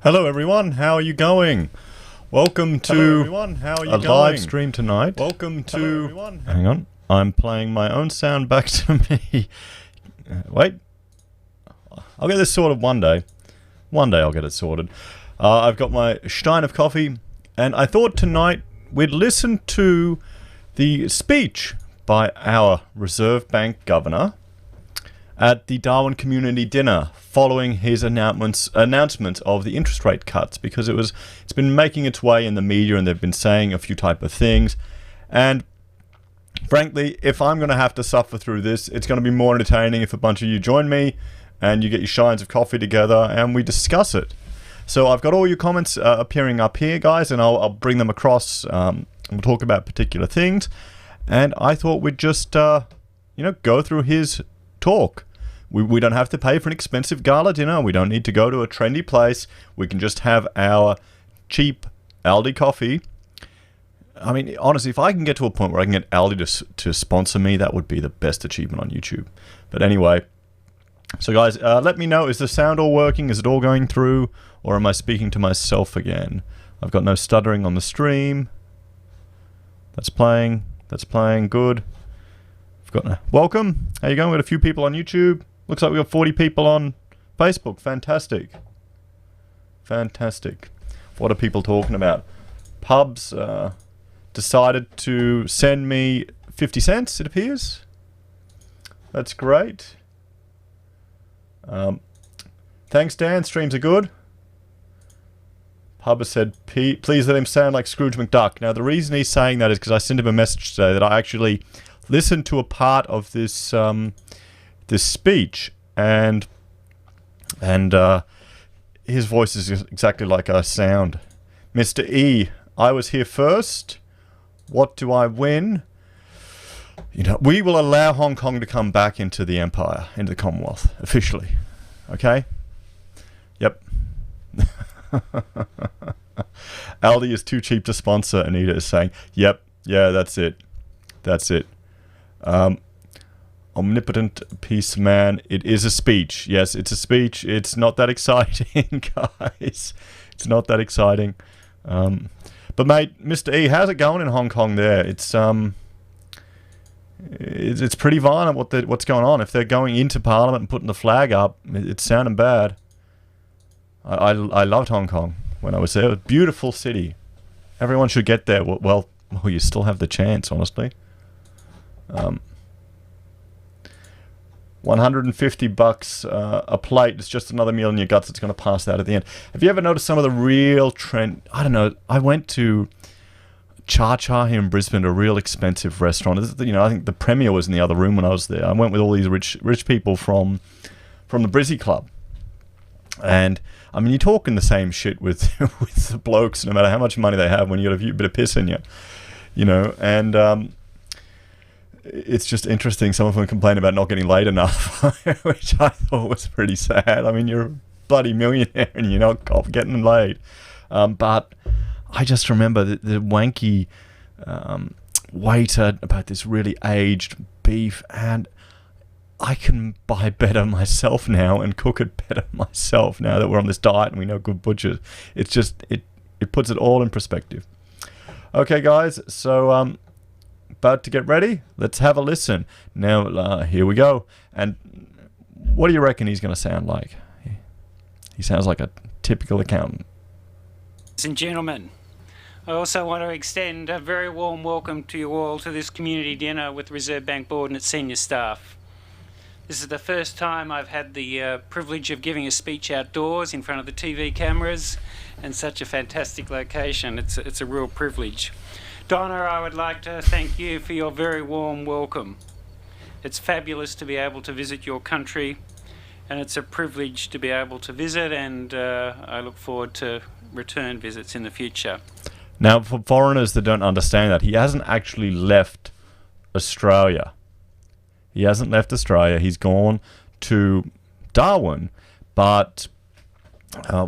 Hello everyone, how are you going? Welcome to a live stream tonight. Welcome to... Hang on, I'm playing my own sound back to me. Wait. I'll get this sorted one day. One day I'll get it sorted. I've got my stein of coffee, and I thought tonight we'd listen to the speech by our Reserve Bank Governor at the Darwin Community Dinner following his announcement of the interest rate cuts, because it's been making its way in the media and they've been saying a few type of things. And frankly, if I'm going to have to suffer through this, it's going to be more entertaining if a bunch of you join me and you get your shines of coffee together and we discuss it. So I've got all your comments appearing up here, guys, and I'll bring them across. We'll talk about particular things. And I thought we'd just, go through his talk. We don't have to pay for an expensive gala dinner. We don't need to go to a trendy place. We can just have our cheap Aldi coffee. I mean, honestly, if I can get to a point where I can get Aldi to sponsor me, that would be the best achievement on YouTube. But anyway, so guys, let me know, is the sound all working? Is it all going through? Or am I speaking to myself again? I've got no stuttering on the stream. That's playing. Good. Welcome. How you going? We've got a few people on YouTube. Looks like we've got 40 people on Facebook. Fantastic. What are people talking about? Pubs decided to send me 50 cents, it appears. That's great. Thanks, Dan. Streams are good. Pub has said, please let him sound like Scrooge McDuck. Now, the reason he's saying that is because I sent him a message today that I actually listened to a part of this this speech, and his voice is exactly like I sound. Mr. E, I was here first. What do I win? We will allow Hong Kong to come back into the empire, into the Commonwealth, officially. Okay? Yep. Aldi is too cheap to sponsor, Anita is saying. Yep. Yeah, that's it. Omnipotent peace man. It is a speech. Yes, it's a speech. It's not that exciting, guys. It's not that exciting. But mate, Mr. E, how's it going in Hong Kong there? It's pretty violent what's going on. If they're going into Parliament and putting the flag up, it's sounding bad. I loved Hong Kong when I was there. It was a beautiful city. Everyone should get there. Well, you still have the chance, honestly. $150 a plate. It's just another meal in your guts that's going to pass out at the end. Have you ever noticed some of the real trend? I don't know. I went to Cha Cha here in Brisbane, a real expensive restaurant. I think the Premier was in the other room when I was there. I went with all these rich people from the Brizzy Club. And I mean, you're talking the same shit with the blokes, no matter how much money they have, when you got a bit of piss in you, and it's just interesting. Some of them complain about not getting laid enough, which I thought was pretty sad. I mean, you're a bloody millionaire and you're not getting laid. But I just remember the wanky waiter about this really aged beef, and I can buy better myself now and cook it better myself now that we're on this diet and we know good butchers. It's just, it puts it all in perspective. Okay, guys, so about to get ready. Let's have a listen. Now, here we go. And what do you reckon he's going to sound like? He sounds like a typical accountant. Ladies and gentlemen, I also want to extend a very warm welcome to you all to this community dinner with Reserve Bank Board and its senior staff. This is the first time I've had the privilege of giving a speech outdoors in front of the TV cameras, and such a fantastic location. It's a real privilege. Donna, I would like to thank you for your very warm welcome. It's fabulous to be able to visit your country, and it's a privilege to be able to visit, and I look forward to return visits in the future. Now, for foreigners that don't understand that, he hasn't actually left Australia. He hasn't left Australia. He's gone to Darwin, but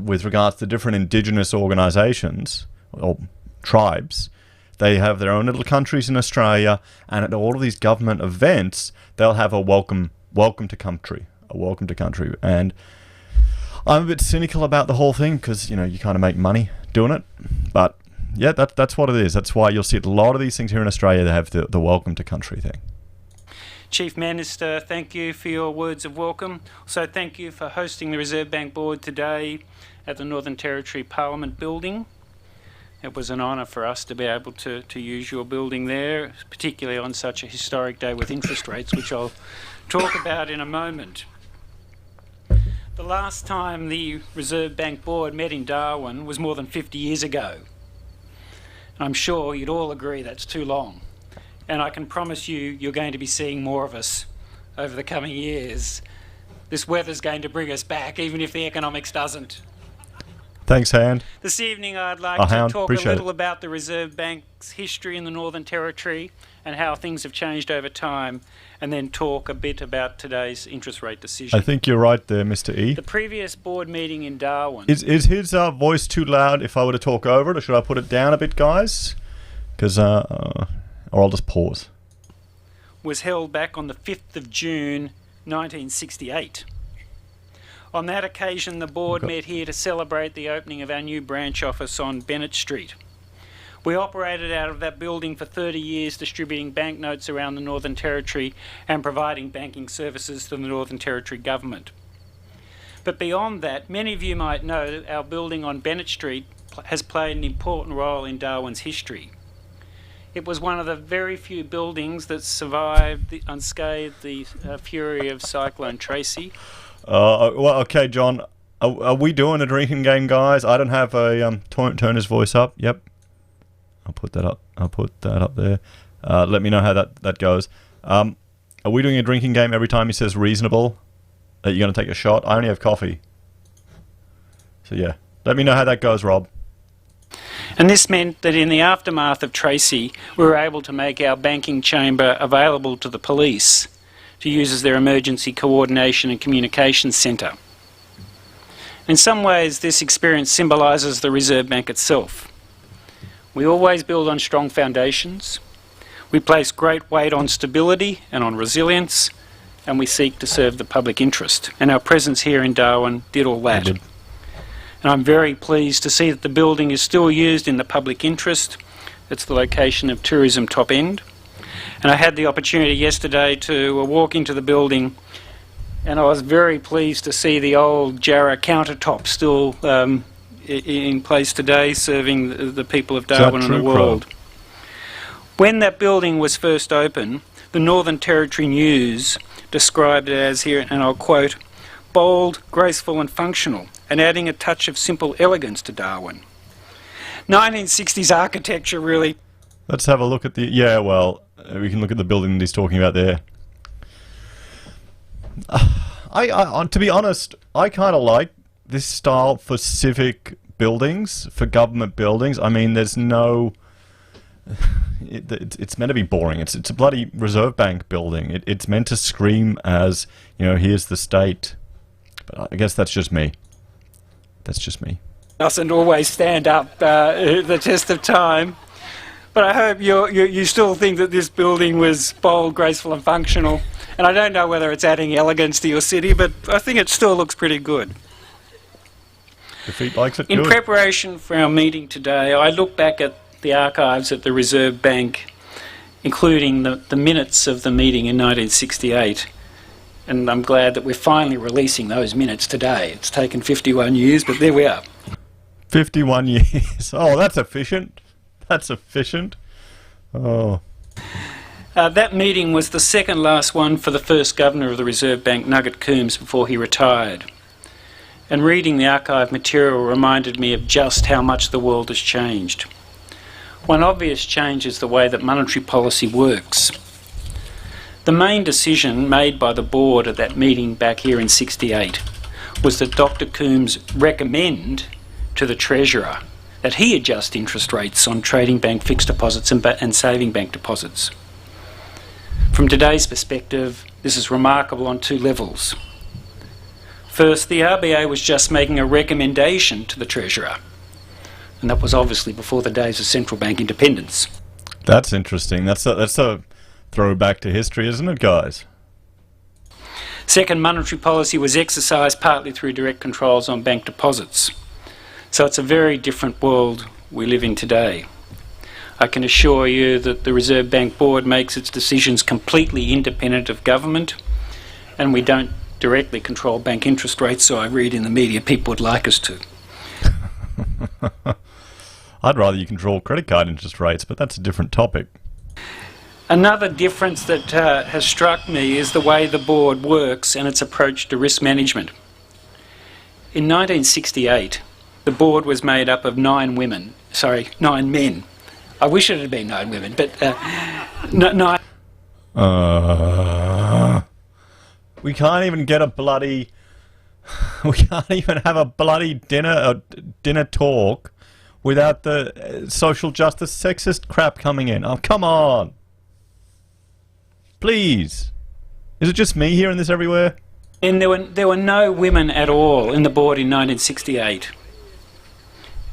with regards to different Indigenous organisations or tribes, they have their own little countries in Australia, and at all of these government events, they'll have a welcome to country, and I'm a bit cynical about the whole thing because, you know, you kind of make money doing it. But yeah, that's what it is. That's why you'll see a lot of these things here in Australia. They have the welcome to country thing. Chief Minister, thank you for your words of welcome. Also, thank you for hosting the Reserve Bank Board today at the Northern Territory Parliament building. It was an honour for us to be able to use your building there, particularly on such a historic day with interest rates, which I'll talk about in a moment. The last time the Reserve Bank Board met in Darwin was more than 50 years ago. And I'm sure you'd all agree that's too long. And I can promise you, you're going to be seeing more of us over the coming years. This weather's going to bring us back, even if the economics doesn't. Thanks, Hand. This evening I'd like to talk a little about the Reserve Bank's history in the Northern Territory and how things have changed over time, and then talk a bit about today's interest rate decision. I think you're right there, Mr. E. The previous board meeting in Darwin... Is his voice too loud if I were to talk over it, or should I put it down a bit, guys? Because, or I'll just pause. ...was held back on the 5th of June 1968. On that occasion, the board met here to celebrate the opening of our new branch office on Bennett Street. We operated out of that building for 30 years, distributing banknotes around the Northern Territory and providing banking services to the Northern Territory government. But beyond that, many of you might know that our building on Bennett Street has played an important role in Darwin's history. It was one of the very few buildings that survived unscathed the fury of Cyclone Tracy. Well, okay, John. Are we doing a drinking game, guys? I don't have a turn his voice up. Yep. I'll put that up. I'll put that up there. Let me know how that goes. Are we doing a drinking game every time he says reasonable? That you're going to take a shot? I only have coffee. So yeah. Let me know how that goes, Rob. And this meant that in the aftermath of Tracy, we were able to make our banking chamber available to the police to use as their emergency coordination and communication centre. In some ways, this experience symbolises the Reserve Bank itself. We always build on strong foundations. We place great weight on stability and on resilience, and we seek to serve the public interest. And our presence here in Darwin did all that. And I'm very pleased to see that the building is still used in the public interest. It's the location of Tourism Top End. And I had the opportunity yesterday to walk into the building, and I was very pleased to see the old Jarrah countertop still in place today, serving the people of Darwin and the world. When that building was first opened, the Northern Territory News described it as, here, and I'll quote, bold, graceful and functional, and adding a touch of simple elegance to Darwin. 1960s architecture really... Let's have a look at the... Yeah, well, we can look at the building that he's talking about there. To be honest, I kind of like this style for civic buildings, for government buildings. I mean, there's no... It's meant to be boring. It's a bloody Reserve Bank building. It's meant to scream as, you know, here's the state. But I guess that's just me. That's just me. Doesn't always stand up the test of time. But I hope you still think that this building was bold, graceful and functional. And I don't know whether it's adding elegance to your city, but I think it still looks pretty good. Defeat likes it In good. preparation for our meeting today, I looked back at the archives at the Reserve Bank, including the minutes of the meeting in 1968. And I'm glad that we're finally releasing those minutes today. It's taken 51 years, but there we are. 51 years. Oh, that's efficient. That's efficient. Oh. That meeting was the second last one for the first governor of the Reserve Bank, Nugget Coombs, before he retired. And reading the archive material reminded me of just how much the world has changed. One obvious change is the way that monetary policy works. The main decision made by the board at that meeting back here in '68 was that Dr. Coombs recommend to the Treasurer that he adjust interest rates on trading bank fixed deposits and saving bank deposits. From today's perspective, this is remarkable on two levels. First, the RBA was just making a recommendation to the Treasurer, and that was obviously before the days of central bank independence. That's interesting. That's a throwback to history, isn't it, guys? Second, monetary policy was exercised partly through direct controls on bank deposits. So it's a very different world we live in today. I can assure you that the Reserve Bank Board makes its decisions completely independent of government, and we don't directly control bank interest rates, so I read in the media people would like us to. I'd rather you control credit card interest rates, but that's a different topic. Another difference that has struck me is the way the board works and its approach to risk management. In 1968, the board was made up of 9 men. I wish it had been 9 women, but 9. We can't even get a bloody... We can't even have a bloody dinner talk without the social justice sexist crap coming in. Oh, come on. Please. Is it just me hearing this everywhere? And there were no women at all in the board in 1968.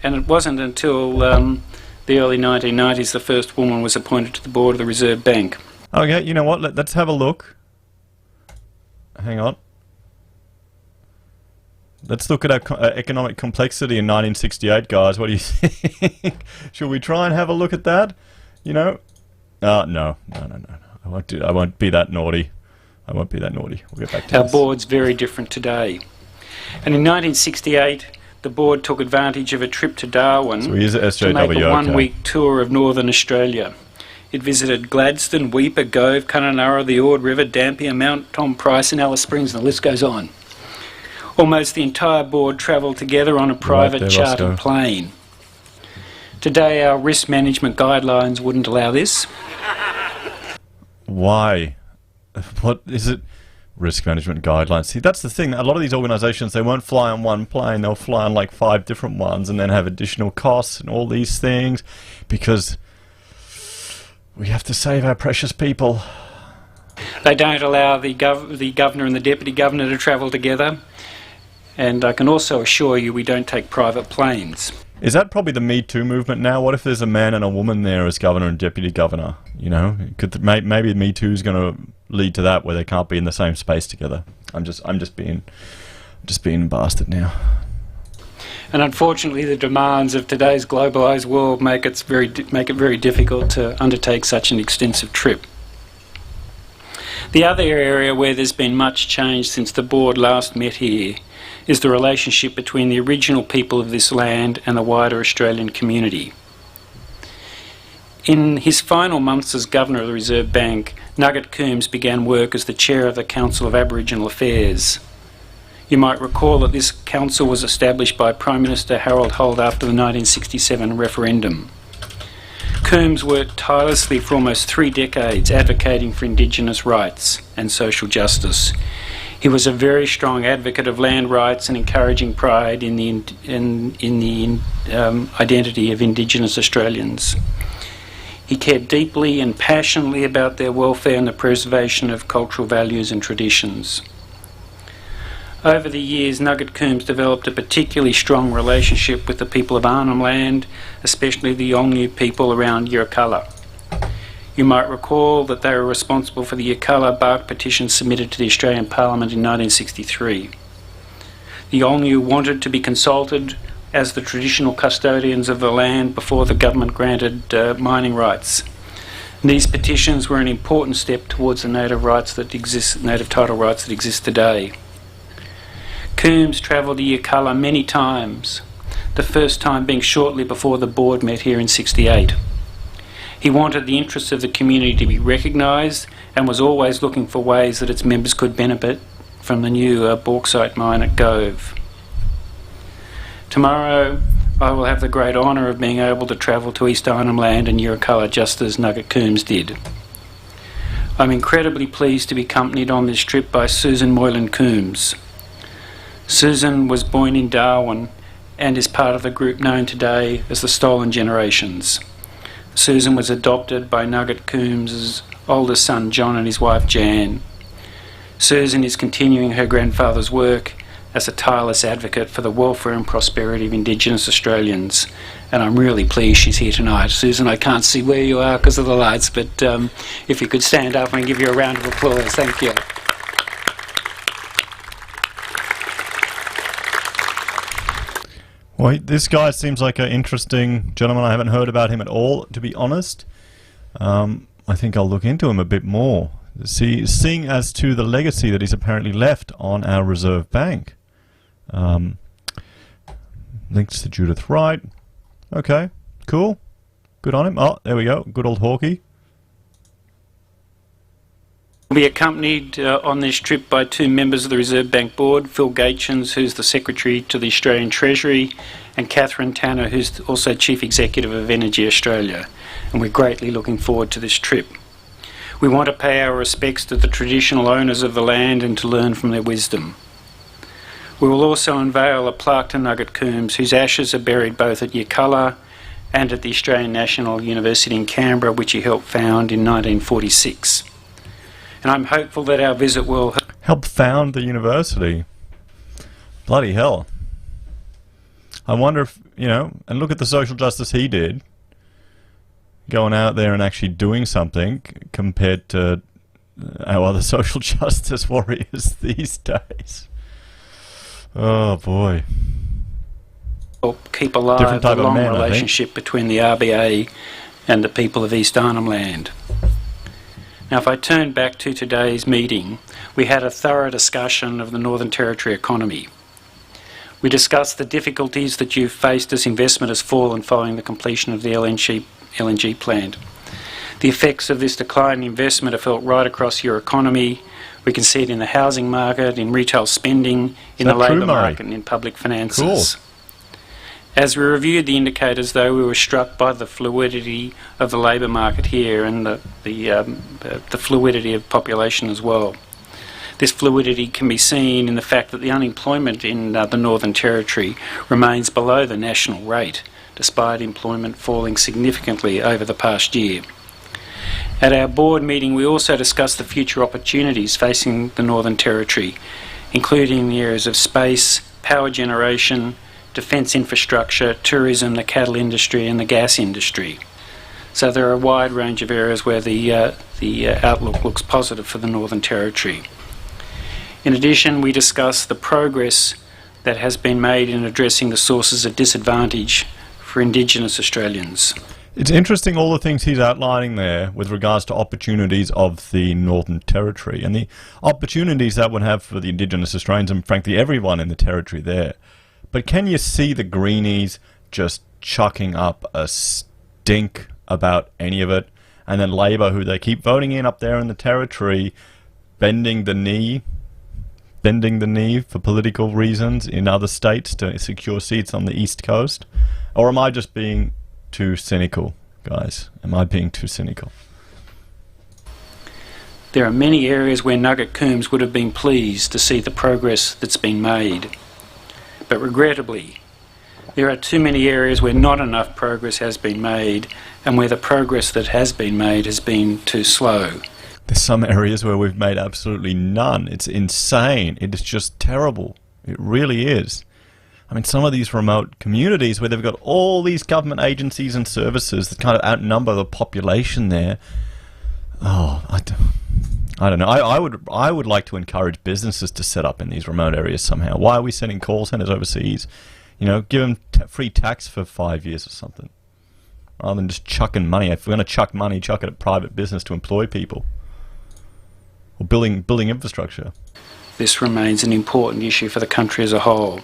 And it wasn't until the early 1990s the first woman was appointed to the board of the Reserve Bank. Okay, you know what? Let's have a look. Hang on. Let's look at our economic complexity in 1968, guys. What do you think? Should we try and have a look at that? You know? No. I won't be that naughty. I won't be that naughty. We'll get back to Our this. board's very different today. And in 1968, the board took advantage of a trip to Darwin So he is at SJW, to make a okay. one-week tour of northern Australia. It visited Gladstone, Weipa, Gove, Kununurra, the Ord River, Dampier, Mount Tom Price and Alice Springs, and the list goes on. Almost the entire board travelled together on a private chartered plane. Today our risk management guidelines wouldn't allow this. Why? What is it? Risk management guidelines. See, that's the thing. A lot of these organisations, they won't fly on one plane. They'll fly on like 5 different ones and then have additional costs and all these things because we have to save our precious people. They don't allow the governor and the deputy governor to travel together. And I can also assure you we don't take private planes. Is that probably the Me Too movement now? What if there's a man and a woman there as governor and deputy governor? You know, maybe Me Too is going to lead to that, where they can't be in the same space together. I'm just being a bastard now. And unfortunately, the demands of today's globalised world make it very difficult to undertake such an extensive trip. The other area where there's been much change since the board last met here is the relationship between the original people of this land and the wider Australian community. In his final months as Governor of the Reserve Bank, Nugget Coombs began work as the Chair of the Council of Aboriginal Affairs. You might recall that this council was established by Prime Minister Harold Holt after the 1967 referendum. Coombs worked tirelessly for almost 3 decades advocating for Indigenous rights and social justice. He was a very strong advocate of land rights and encouraging pride in the identity of Indigenous Australians. He cared deeply and passionately about their welfare and the preservation of cultural values and traditions. Over the years, Nugget Coombs developed a particularly strong relationship with the people of Arnhem Land, especially the Yolngu people around Yirrkala. You might recall that they were responsible for the Yirrkala bark petition submitted to the Australian Parliament in 1963. The Yolngu wanted to be consulted as the traditional custodians of the land before the government granted mining rights. And these petitions were an important step towards the native title rights that exist today. Coombs travelled to Yirrkala many times, the first time being shortly before the board met here in '68. He wanted the interests of the community to be recognised and was always looking for ways that its members could benefit from the new bauxite mine at Gove. Tomorrow I will have the great honour of being able to travel to East Arnhem Land and Yirrkala just as Nugget Coombs did. I'm incredibly pleased to be accompanied on this trip by Susan Moylan Coombs. Susan was born in Darwin and is part of the group known today as the Stolen Generations. Susan was adopted by Nugget Coombs' oldest son John and his wife Jan. Susan is continuing her grandfather's work as a tireless advocate for the welfare and prosperity of Indigenous Australians, and I'm really pleased she's here tonight. Susan, I can't see where you are because of the lights, but if you could stand up and give you a round of applause, thank you. Well, this guy seems like an interesting gentleman. I haven't heard about him at all, to be honest. I think I'll look into him a bit more. Seeing as to the legacy that he's apparently left on our Reserve Bank. Links to Judith Wright. Okay, cool. Good on him. Oh, there we go. Good old Hawkeye. We'll be accompanied on this trip by two members of the Reserve Bank Board, Phil Gaetjens, who's the Secretary to the Australian Treasury, and Catherine Tanner, who's also Chief Executive of Energy Australia. And we're greatly looking forward to this trip. We want to pay our respects to the traditional owners of the land and to learn from their wisdom. We will also unveil a plaque to Nugget Coombs, whose ashes are buried both at Yirrkala and at the Australian National University in Canberra, which he helped found in 1946. And I'm hopeful that our visit will help found the university. Bloody hell. I wonder if, you know, and look at the social justice he did. Going out there and actually doing something compared to our other social justice warriors these days. Oh boy. help keep alive the long relationship between the RBA and the people of East Arnhem Land. Now, if I turn back to today's meeting, we had a thorough discussion of the Northern Territory economy. We discussed the difficulties that you've faced as investment has fallen following the completion of the LNG plant. The effects of this decline in investment are felt right across your economy. We can see it in the housing market, in retail spending, in the labour market and in public finances. Cool. As we reviewed the indicators, though, we were struck by the fluidity of the labour market here and the fluidity of population as well. This fluidity can be seen in the fact that the unemployment in the Northern Territory remains below the national rate, despite employment falling significantly over the past year. At our board meeting, we also discussed the future opportunities facing the Northern Territory, including the areas of space, power generation, defence infrastructure, tourism, the cattle industry and the gas industry. So there are a wide range of areas where the outlook looks positive for the Northern Territory. In addition, we discussed the progress that has been made in addressing the sources of disadvantage for Indigenous Australians. It's interesting all the things he's outlining there with regards to opportunities of the Northern Territory and the opportunities that would have for the Indigenous Australians and frankly everyone in the Territory there. But can you see the Greenies just chucking up a stink about any of it? And then Labor, who they keep voting in up there in the Territory, bending the knee for political reasons in other states to secure seats on the East Coast? Or am I just being too cynical, guys? Am I being too cynical? There are many areas where Nugget Coombs would have been pleased to see the progress that's been made. But regrettably, there are too many areas where not enough progress has been made and where the progress that has been made has been too slow. There's some areas where we've made absolutely none. It's insane. It is just terrible. It really is. I mean, some of these remote communities where they've got all these government agencies and services that kind of outnumber the population there. Oh, I don't know. I would like to encourage businesses to set up in these remote areas somehow. Why are we sending call centers overseas? You know, give them free tax for 5 years or something, rather than just chucking money. If we're going to chuck money, chuck it at private business to employ people, or building infrastructure. This remains an important issue for the country as a whole.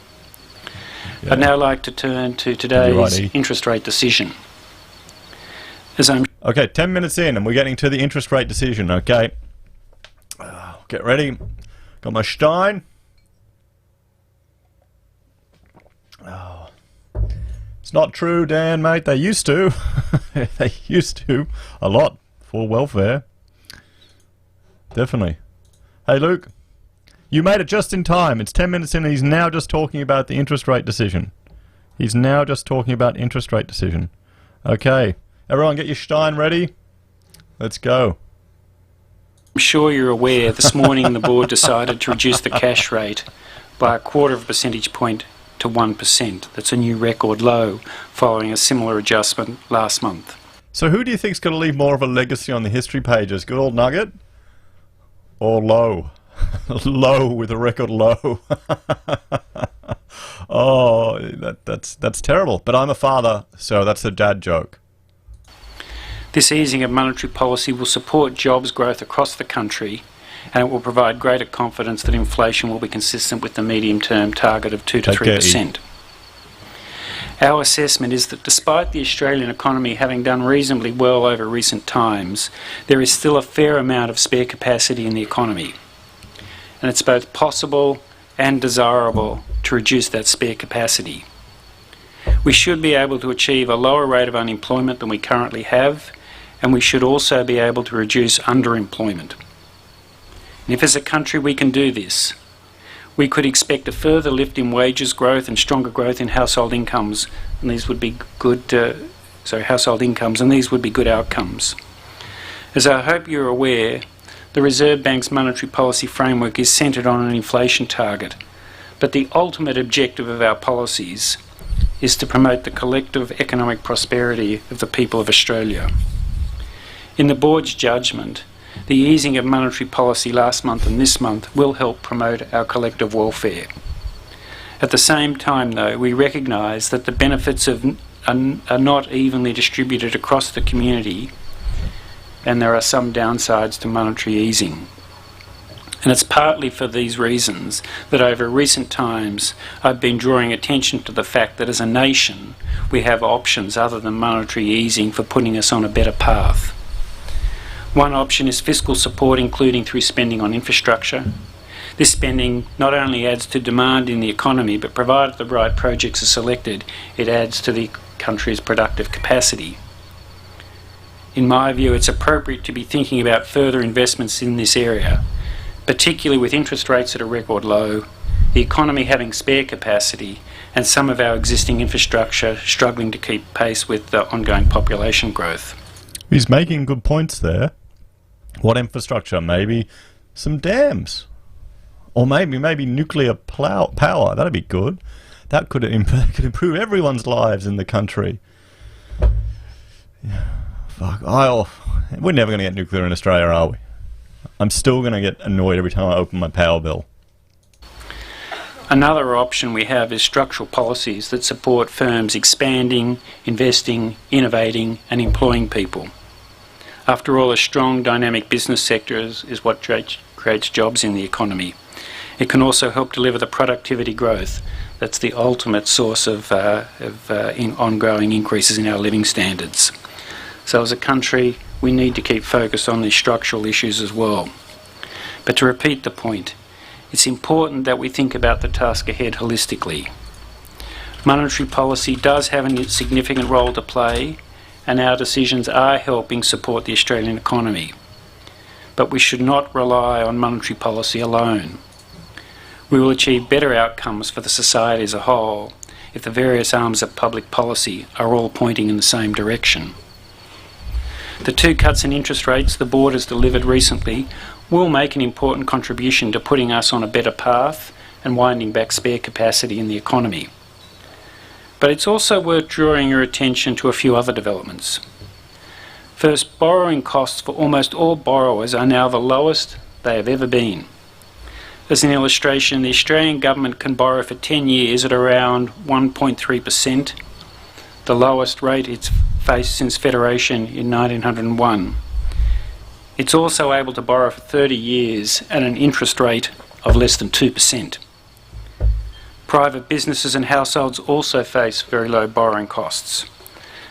Yeah. I'd now like to turn to today's interest rate decision. Okay, 10 minutes in, and we're getting to the interest rate decision. Okay. Get ready. Got my stein. Oh. It's not true, Dan, mate. They used to. They used to. A lot. For welfare. Definitely. Hey, Luke. You made it just in time. It's 10 minutes in and he's now just talking about the interest rate decision. He's now just talking about interest rate decision. Okay. Everyone get your stein ready. Let's go. I'm sure you're aware this morning the board decided to reduce the cash rate by 1/4 percentage point to 1%. That's a new record low following a similar adjustment last month. So who do you think's going to leave more of a legacy on the history pages? Good old Nugget? Or Lowe? Low with a record low. Oh, that's terrible. But I'm a father, so that's a dad joke. This easing of monetary policy will support jobs growth across the country, and it will provide greater confidence that inflation will be consistent with the medium-term target of 2 to 3%. Our assessment is that despite the Australian economy having done reasonably well over recent times, there is still a fair amount of spare capacity in the economy. And it's both possible and desirable to reduce that spare capacity. We should be able to achieve a lower rate of unemployment than we currently have, and we should also be able to reduce underemployment. And if as a country we can do this, we could expect a further lift in wages growth and stronger growth in household incomes, and these would be good outcomes. As I hope you're aware, the Reserve Bank's monetary policy framework is centred on an inflation target, but the ultimate objective of our policies is to promote the collective economic prosperity of the people of Australia. In the Board's judgment, the easing of monetary policy last month and this month will help promote our collective welfare. At the same time, though, we recognise that the benefits are not evenly distributed across the community, and there are some downsides to monetary easing. And it's partly for these reasons that over recent times I've been drawing attention to the fact that as a nation we have options other than monetary easing for putting us on a better path. One option is fiscal support, including through spending on infrastructure. This spending not only adds to demand in the economy, but provided the right projects are selected, it adds to the country's productive capacity. In my view, it's appropriate to be thinking about further investments in this area, particularly with interest rates at a record low, the economy having spare capacity, and some of our existing infrastructure struggling to keep pace with the ongoing population growth. He's making good points there. What infrastructure? Maybe some dams. Or maybe nuclear power. That'd be good. That could improve everyone's lives in the country. Yeah. Fuck. We're never going to get nuclear in Australia, are we? I'm still going to get annoyed every time I open my power bill. Another option we have is structural policies that support firms expanding, investing, innovating and employing people. After all, a strong, dynamic business sector is what creates jobs in the economy. It can also help deliver the productivity growth that's the ultimate source of ongoing increases in our living standards. So as a country, we need to keep focused on these structural issues as well. But to repeat the point, it's important that we think about the task ahead holistically. Monetary policy does have a significant role to play, and our decisions are helping support the Australian economy. But we should not rely on monetary policy alone. We will achieve better outcomes for the society as a whole if the various arms of public policy are all pointing in the same direction. The 2 cuts in interest rates the Board has delivered recently will make an important contribution to putting us on a better path and winding back spare capacity in the economy. But it's also worth drawing your attention to a few other developments. First, borrowing costs for almost all borrowers are now the lowest they have ever been. As an illustration, the Australian government can borrow for 10 years at around 1.3%, the lowest rate it's faced since Federation in 1901. It's also able to borrow for 30 years at an interest rate of less than 2%. Private businesses and households also face very low borrowing costs.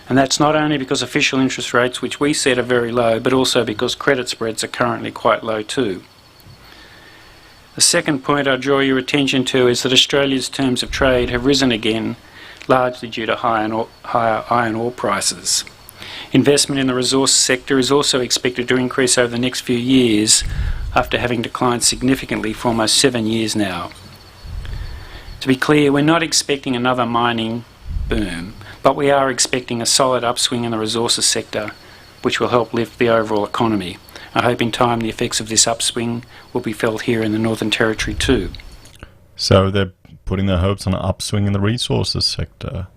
And that's not only because official interest rates, which we set, are very low, but also because credit spreads are currently quite low too. The second point I draw your attention to is that Australia's terms of trade have risen again, largely due to higher iron ore prices. Investment in the resource sector is also expected to increase over the next few years, after having declined significantly for almost 7 years now. To be clear, we're not expecting another mining boom, but we are expecting a solid upswing in the resources sector, which will help lift the overall economy. I hope in time the effects of this upswing will be felt here in the Northern Territory too. So they're putting their hopes on an upswing in the resources sector.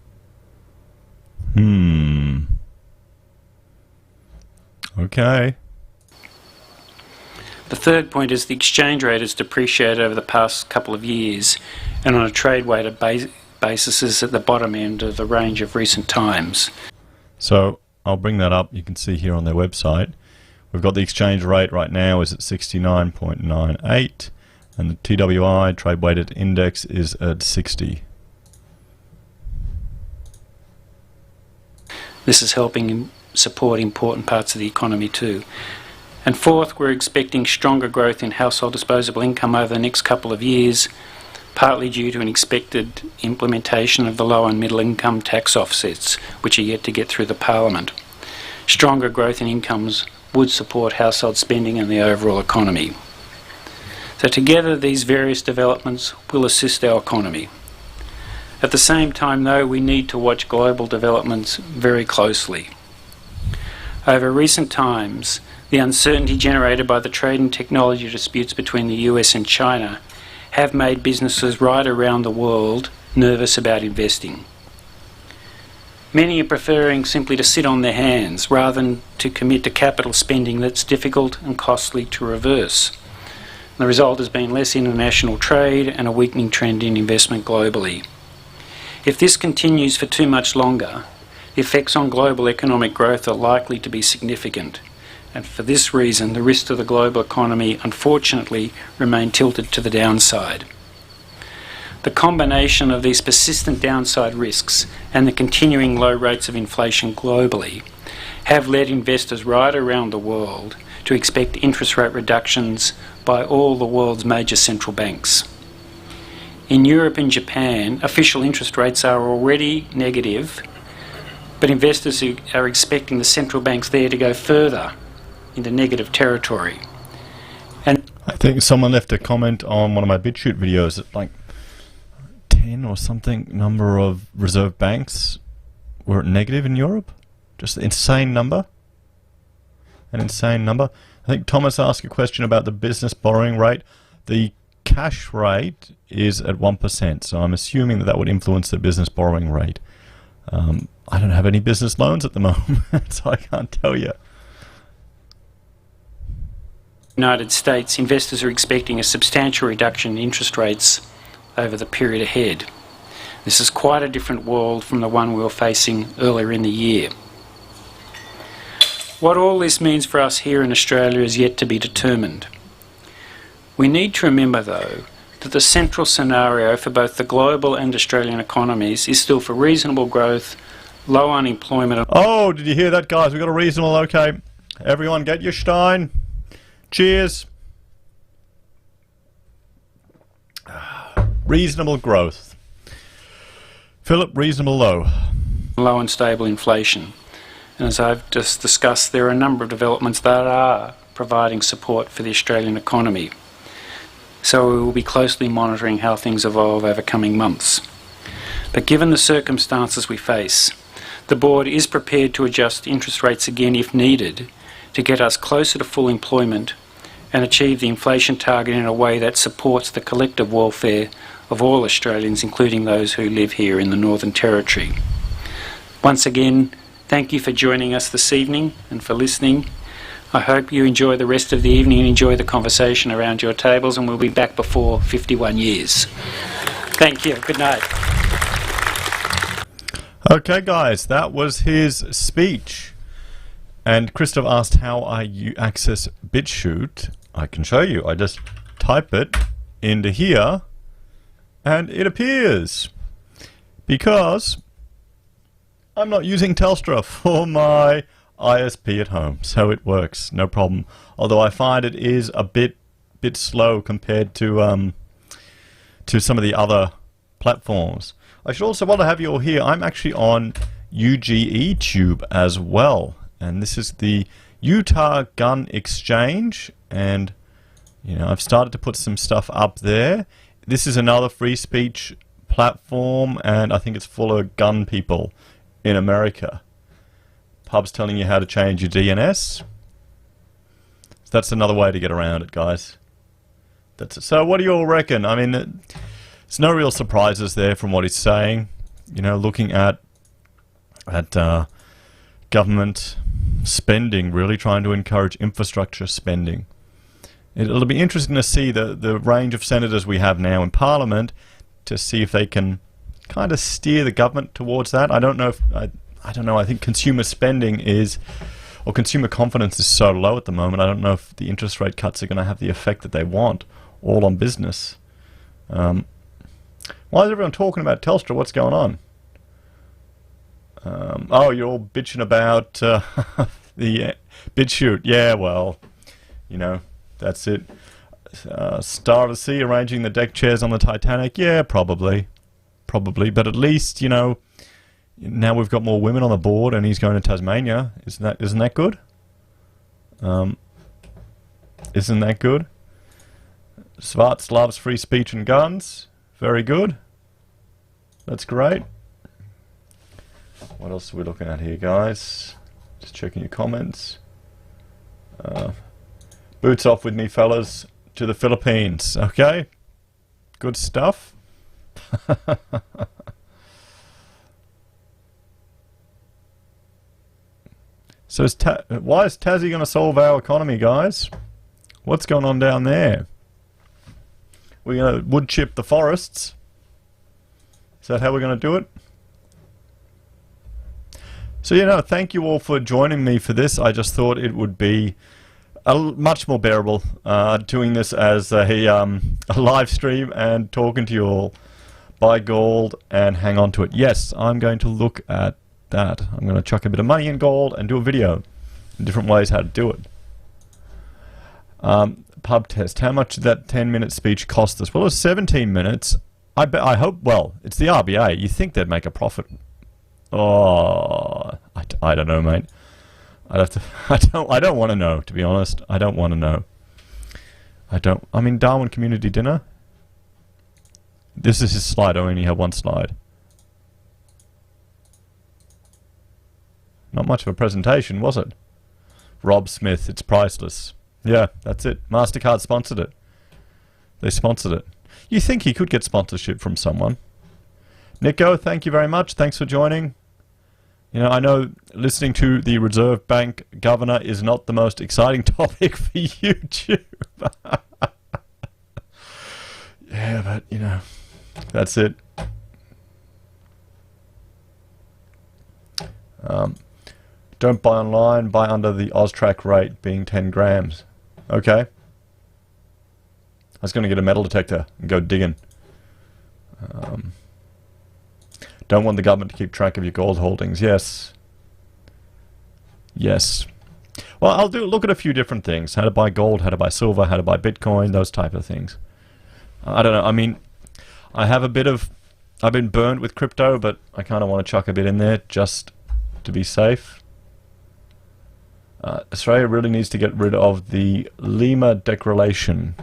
Okay. The third point is the exchange rate has depreciated over the past couple of years, and on a trade-weighted basis is at the bottom end of the range of recent times. So I'll bring that up. You can see here on their website. We've got the exchange rate right now is at 69.98, and the TWI, trade weighted index, is at 60. This is helping support important parts of the economy too. And fourth, we're expecting stronger growth in household disposable income over the next couple of years, partly due to an expected implementation of the low and middle income tax offsets, which are yet to get through the Parliament. Stronger growth in incomes would support household spending and the overall economy. So together, these various developments will assist our economy. At the same time, though, we need to watch global developments very closely. Over recent times, the uncertainty generated by the trade and technology disputes between the US and China have made businesses right around the world nervous about investing. Many are preferring simply to sit on their hands rather than to commit to capital spending that's difficult and costly to reverse. The result has been less international trade and a weakening trend in investment globally. If this continues for too much longer, the effects on global economic growth are likely to be significant, and for this reason the risks to the global economy unfortunately remain tilted to the downside. The combination of these persistent downside risks and the continuing low rates of inflation globally have led investors right around the world to expect interest rate reductions by all the world's major central banks. In Europe and Japan, official interest rates are already negative, but investors are expecting the central banks there to go further into negative territory. And I think someone left a comment on one of my BitChute videos that like 10 or something number of reserve banks were negative in Europe. Just an insane number. An insane number. I think Thomas asked a question about the business borrowing rate. The cash rate is at 1%, so I'm assuming that that would influence the business borrowing rate. I don't have any business loans at the moment, so I can't tell you. United States, investors are expecting a substantial reduction in interest rates over the period ahead. This is quite a different world from the one we were facing earlier in the year. What all this means for us here in Australia is yet to be determined. We need to remember, though, that the central scenario for both the global and Australian economies is still for reasonable growth, low unemployment. Oh, did you hear that, guys? We've got a reasonable, okay. Everyone get your stein. Cheers. Reasonable growth. Philip, reasonable low. Low and stable inflation. And as I've just discussed, there are a number of developments that are providing support for the Australian economy. So we will be closely monitoring how things evolve over coming months. But given the circumstances we face, the board is prepared to adjust interest rates again if needed to get us closer to full employment and achieve the inflation target in a way that supports the collective welfare of all Australians, including those who live here in the Northern Territory. Once again, thank you for joining us this evening and for listening. I hope you enjoy the rest of the evening and enjoy the conversation around your tables, and we'll be back before 51 years. Thank you. Good night. Okay, guys, that was his speech. And Christoph asked how I access BitChute. I can show you. I just type it into here, and it appears. Because I'm not using Telstra for my ISP at home, so it works, no problem. Although I find it is a bit slow compared to some of the other platforms. I should also, while I have you all here, I'm actually on UGE Tube as well, and this is the Utah Gun Exchange, and you know, I've started to put some stuff up there. This is another free speech platform, and I think it's full of gun people in America. Pubs telling you how to change your DNS. So that's another way to get around it, guys. So what do you all reckon? I mean, there's no real surprises there from what he's saying. You know, looking at government spending, really trying to encourage infrastructure spending. It'll be interesting to see the range of senators we have now in Parliament, to see if they can kind of steer the government towards that. I don't know if I don't know. I think consumer spending is, or consumer confidence is so low at the moment. I don't know if the interest rate cuts are going to have the effect that they want, all on business. Why is everyone talking about Telstra? What's going on? Oh, you're all bitching about the BitChute. Yeah, well, you know, that's it. Star to Sea arranging the deck chairs on the Titanic. Yeah, probably. But at least, you know, now we've got more women on the board, and he's going to Tasmania. Isn't that good? Isn't that good? Svarts loves free speech and guns. Very good. That's great. What else are we looking at here, guys? Just checking your comments. Boots off with me, fellas, to the Philippines. Okay? Good stuff. So why is Tassie going to solve our economy, guys? What's going on down there? We're going to wood chip the forests? Is that how we're going to do it? So, you know, thank you all for joining me for this. I just thought it would be much more bearable doing this as a live stream and talking to you all. Buy gold and hang on to it. Yes, I'm going to look at that. I'm going to chuck a bit of money in gold and do a video in different ways how to do it. Pub test. How much did that 10-minute speech cost us? Well, it was 17 minutes. I hope, well, it's the RBA. You think they'd make a profit. Oh, I don't know, mate. I don't want to know, to be honest. I don't want to know. I mean, Darwin Community Dinner. This is his slide. I only have one slide. Not much of a presentation, was it? Rob Smith, it's priceless. Yeah, that's it. MasterCard sponsored it. They sponsored it. You think he could get sponsorship from someone. Nico, thank you very much. Thanks for joining. You know, I know listening to the Reserve Bank Governor is not the most exciting topic for YouTube. Yeah, but, you know, that's it. Don't buy online, buy under the Austrac rate being 10 grams. Okay. I was going to get a metal detector and go digging. Don't want the government to keep track of your gold holdings. Yes. Yes. Well, I'll look at a few different things. How to buy gold, how to buy silver, how to buy Bitcoin, those type of things. I don't know. I mean, I've been burned with crypto, but I kind of want to chuck a bit in there just to be safe. Australia really needs to get rid of the Lima Declaration.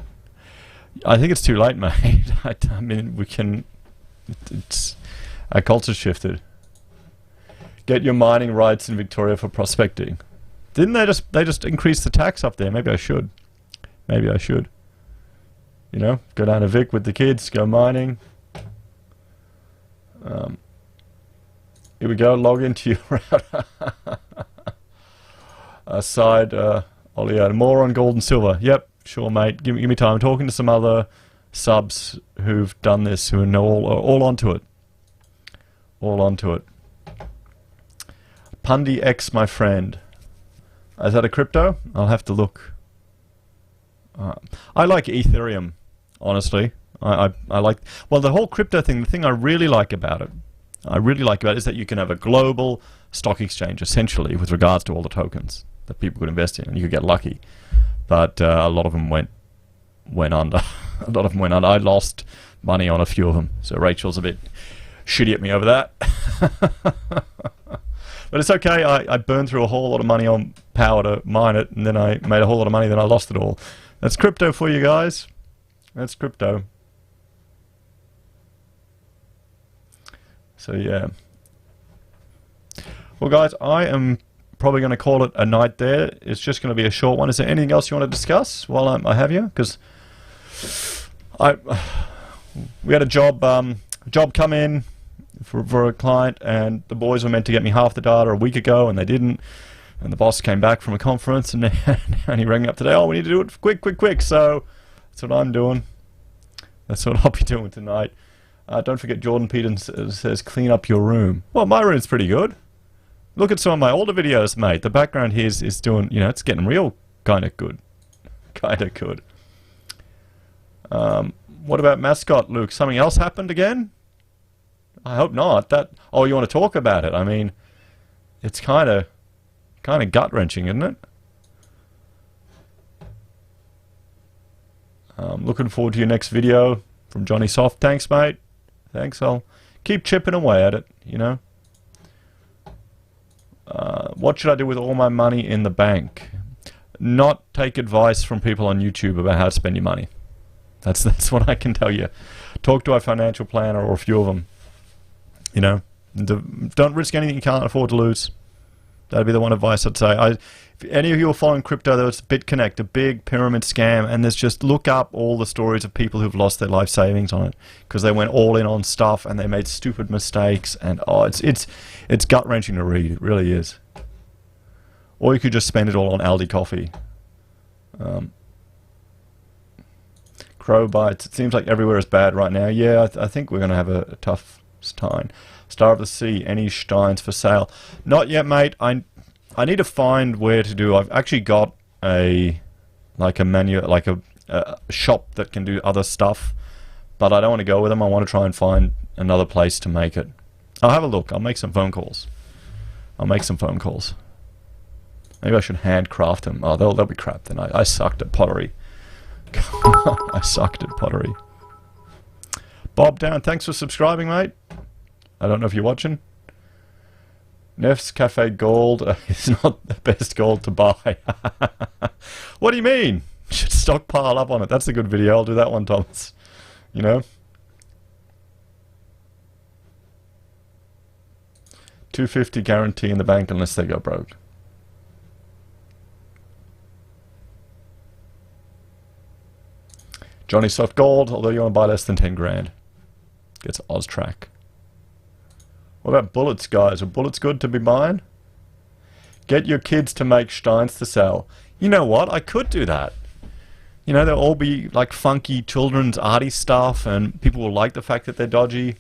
I think it's too late, mate. I mean, we can... It's... Our culture's shifted. Get your mining rights in Victoria for prospecting. Didn't they just increase the tax up there? Maybe I should. Maybe I should. You know, go down to Vic with the kids, go mining. Here we go, log into your router. Ollie, more on gold and silver. Yep, sure, mate. Give me time. I'm talking to some other subs who've done this, who are all onto it. All onto it. Pundy X, my friend. Is that a crypto? I'll have to look. I like Ethereum, honestly. I like... Well, the whole crypto thing, the thing I really like about it, is that you can have a global stock exchange, essentially, with regards to all the tokens that people could invest in, and you could get lucky. But a lot of them went under. A lot of them went under. I lost money on a few of them, so Rachel's a bit shitty at me over that. But it's okay. I burned through a whole lot of money on power to mine it, and then I made a whole lot of money, then I lost it all. That's crypto for you guys. That's crypto. So yeah. Well, guys, I am probably going to call it a night there. It's just going to be a short one. Is there anything else you want to discuss while I have you? Because we had a job come in for a client, and the boys were meant to get me half the data a week ago, and they didn't. And the boss came back from a conference, and he rang me up today. Oh, we need to do it quick. So that's what I'm doing. That's what I'll be doing tonight. Don't forget Jordan Peters says clean up your room. Well, my room's pretty good. Look at some of my older videos, mate. The background here is doing, you know, it's getting real kind of good. Kind of good. What about mascot, Luke? Something else happened again? I hope not. Oh, you want to talk about it? I mean, it's kind of gut-wrenching, isn't it? Looking forward to your next video from Johnny Soft. Thanks, mate. Thanks. I'll keep chipping away at it, you know. What should I do with all my money in the bank? Not take advice from people on YouTube about how to spend your money. That's what I can tell you. Talk to a financial planner or a few of them. You know, don't risk anything you can't afford to lose. That'd be the one advice I'd say. If any of you are following crypto, there's BitConnect, a big pyramid scam, and there's just look up all the stories of people who've lost their life savings on it because they went all in on stuff and they made stupid mistakes, and it's gut-wrenching to read. It really is. Or you could just spend it all on Aldi coffee. Crow bites. It seems like everywhere is bad right now. Yeah, I think we're going to have a tough time. Star of the Sea, any steins for sale? Not yet, mate. I need to find where to do. I've actually got a shop that can do other stuff, but I don't want to go with them. I want to try and find another place to make it. I'll have a look. I'll make some phone calls. Maybe I should handcraft them. Oh, they'll be crap then. I sucked at pottery. I sucked at pottery. Bob Down, thanks for subscribing, mate. I don't know if you're watching. Nef's Cafe Gold is not the best gold to buy. What do you mean? You should stockpile up on it. That's a good video. I'll do that one, Thomas. You know? $250 guarantee in the bank unless they go broke. Johnny Soft Gold, although you want to buy less than 10 grand. Gets OzTrack. What about bullets, guys? Are bullets good to be buying? Get your kids to make steins to sell. You know what? I could do that. You know, they'll all be like funky children's arty stuff, and people will like the fact that they're dodgy.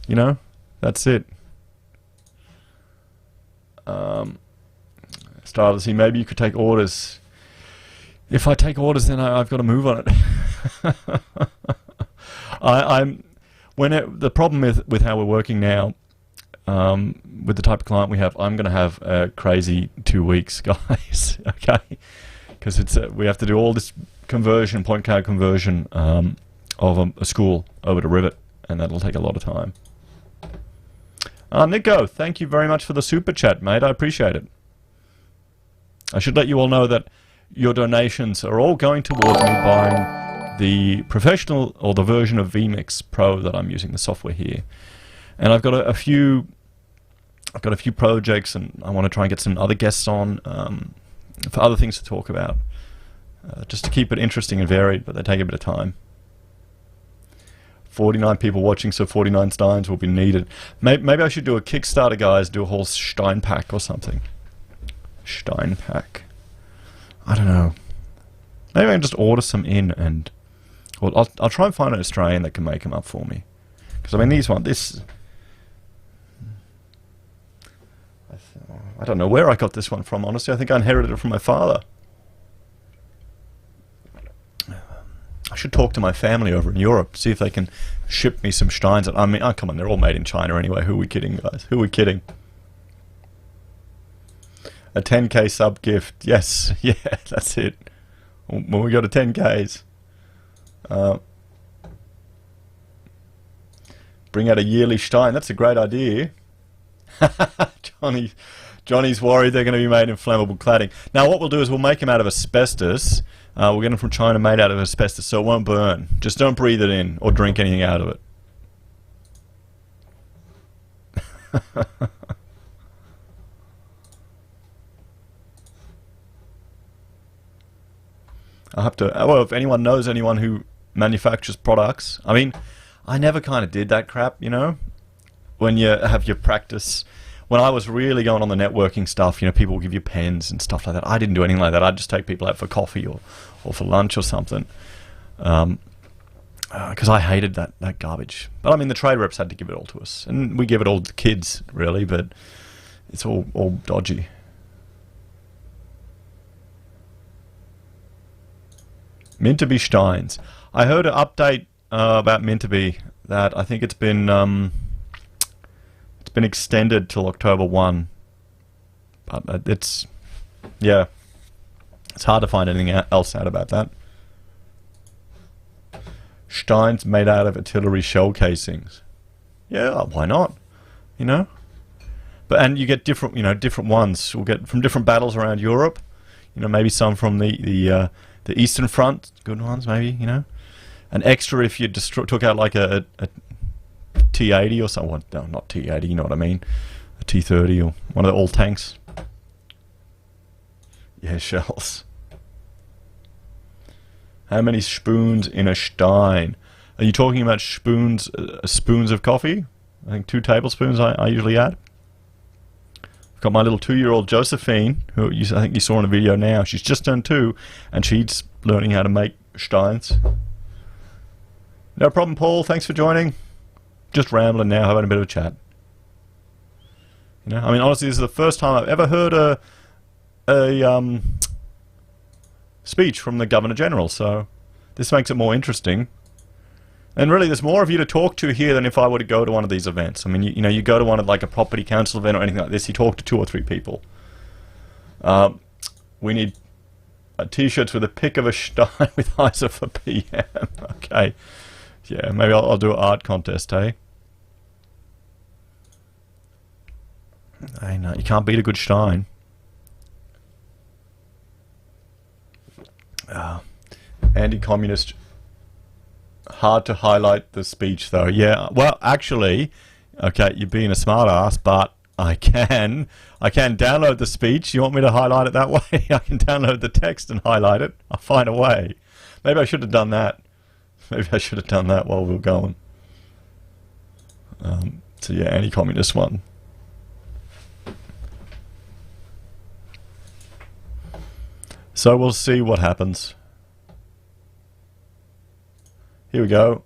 You know? That's it. Star of the Sea, maybe you could take orders. If I take orders, then I've got to move on it. The problem with how we're working now, with the type of client we have, I'm going to have a crazy 2 weeks, guys. Okay, because we have to do all this conversion, point cloud conversion of a school over to Rivet, and that'll take a lot of time. Nico, thank you very much for the super chat, mate. I appreciate it. I should let you all know that your donations are all going towards me buying the professional or the version of vMix Pro that I'm using, the software here. And I've got a few projects, and I want to try and get some other guests on for other things to talk about, just to keep it interesting and varied, but they take a bit of time. 49 people watching, so 49 steins will be needed. Maybe I should do a Kickstarter, guys, do a whole stein pack or something. Stein pack. I don't know. Maybe I can just order some in, and well, I'll try and find an Australian that can make them up for me. Because I mean, I don't know where I got this one from. Honestly, I think I inherited it from my father. I should talk to my family over in Europe, see if they can ship me some steins. I mean, oh, come on, they're all made in China anyway. Who are we kidding, guys? Who are we kidding? A 10k sub gift. Yes, yeah, that's it. When we go to 10ks. Bring out a yearly stein. That's a great idea. Johnny's worried they're going to be made in flammable cladding. Now what we'll do is we'll make them out of asbestos. We'll get them from China made out of asbestos so it won't burn. Just don't breathe it in or drink anything out of it. I'll have to, well, if anyone knows anyone who manufactures products. I mean, I never kind of did that crap, you know? When you have your practice. When I was really going on the networking stuff, you know, people will give you pens and stuff like that. I didn't do anything like that. I'd just take people out for coffee or for lunch or something. because I hated that garbage. But I mean, the trade reps had to give it all to us, and we give it all to kids, really. But it's all dodgy. Minterby Steins. I heard an update about Minterby that I think it's been extended till October 1. But it's hard to find anything else out about that. Steins made out of artillery shell casings. Yeah, why not? You know? And you get different ones. We'll get from different battles around Europe. You know, maybe some from the Eastern Front, good ones, maybe, you know. An extra if you took out like a T-80 or something. No, not T-80, you know what I mean. A T-30 or one of the old tanks. Yeah, shells. How many spoons in a stein? Are you talking about spoons of coffee? I think 2 tablespoons I usually add. I've got my little 2-year-old Josephine, who I think you saw in a video now. She's just turned 2, and she's learning how to make steins. No problem, Paul. Thanks for joining. Just rambling now, having a bit of a chat. You know, I mean, honestly, this is the first time I've ever heard a speech from the Governor General, so this makes it more interesting. And really, there's more of you to talk to here than if I were to go to one of these events. I mean, you know, you go to one of like a property council event or anything like this, you talk to 2 or 3 people. We need T-shirts with a pic of a stein with eyes of a PM. Okay. Yeah, maybe I'll do an art contest, hey? Hey, no, you can't beat a good stein. Anti-communist. Hard to highlight the speech, though. Yeah, well, actually, okay, you're being a smart ass, but I can download the speech. You want me to highlight it that way? I can download the text and highlight it. I'll find a way. Maybe I should have done that. Maybe I should have done that while we were going. So yeah, anti-communist one. So we'll see what happens. Here we go.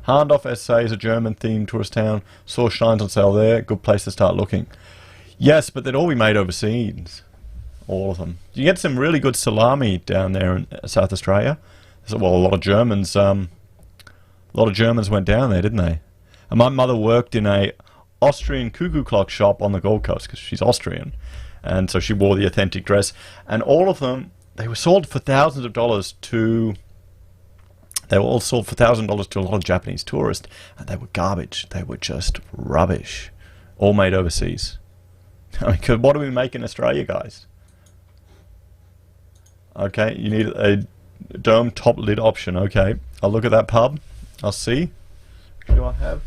Harndorf SA is a German-themed tourist town. Saw steins on sale there. Good place to start looking. Yes, but they'd all be made overseas. All of them. You get some really good salami down there in South Australia. Well, a lot of Germans went down there, didn't they? And my mother worked in a Austrian cuckoo clock shop on the Gold Coast because she's Austrian, and so she wore the authentic dress. And all of them, they were sold for thousands of dollars to. They were all sold for $1,000 to a lot of Japanese tourists, and they were garbage. They were just rubbish, all made overseas. I mean, what do we make in Australia, guys? Okay, you need a dome top lid option. Okay, I'll look at that pub. I'll see. What do I have?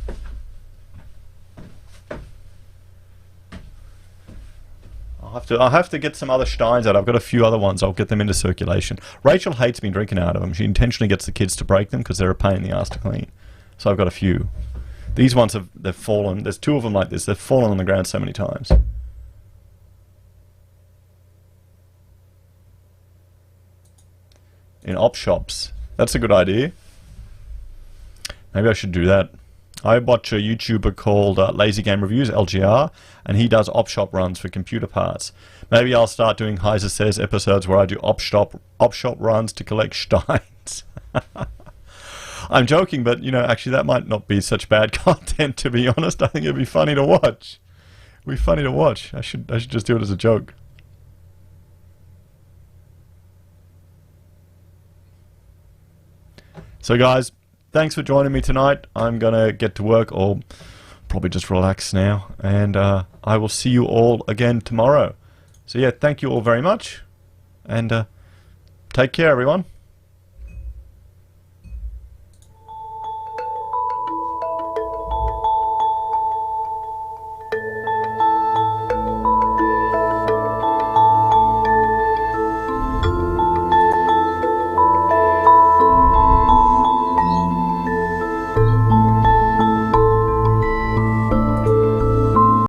I'll have to get some other steins out. I've got a few other ones. I'll get them into circulation. Rachel hates me drinking out of them. She intentionally gets the kids to break them because they're a pain in the ass to clean. So I've got a few. These ones they've fallen. There's 2 of them like this. They've fallen on the ground so many times. In op shops. That's a good idea. Maybe I should do that. I watch a YouTuber called Lazy Game Reviews, LGR, and he does op shop runs for computer parts. Maybe I'll start doing Heiser Says episodes where I do op shop runs to collect steins. I'm joking, but you know, actually that might not be such bad content, to be honest. I think it'd be funny to watch. It'd be funny to watch. I should just do it as a joke. So guys, thanks for joining me tonight. I'm going to get to work, or probably just relax now. And I will see you all again tomorrow. So yeah, thank you all very much. And take care, everyone.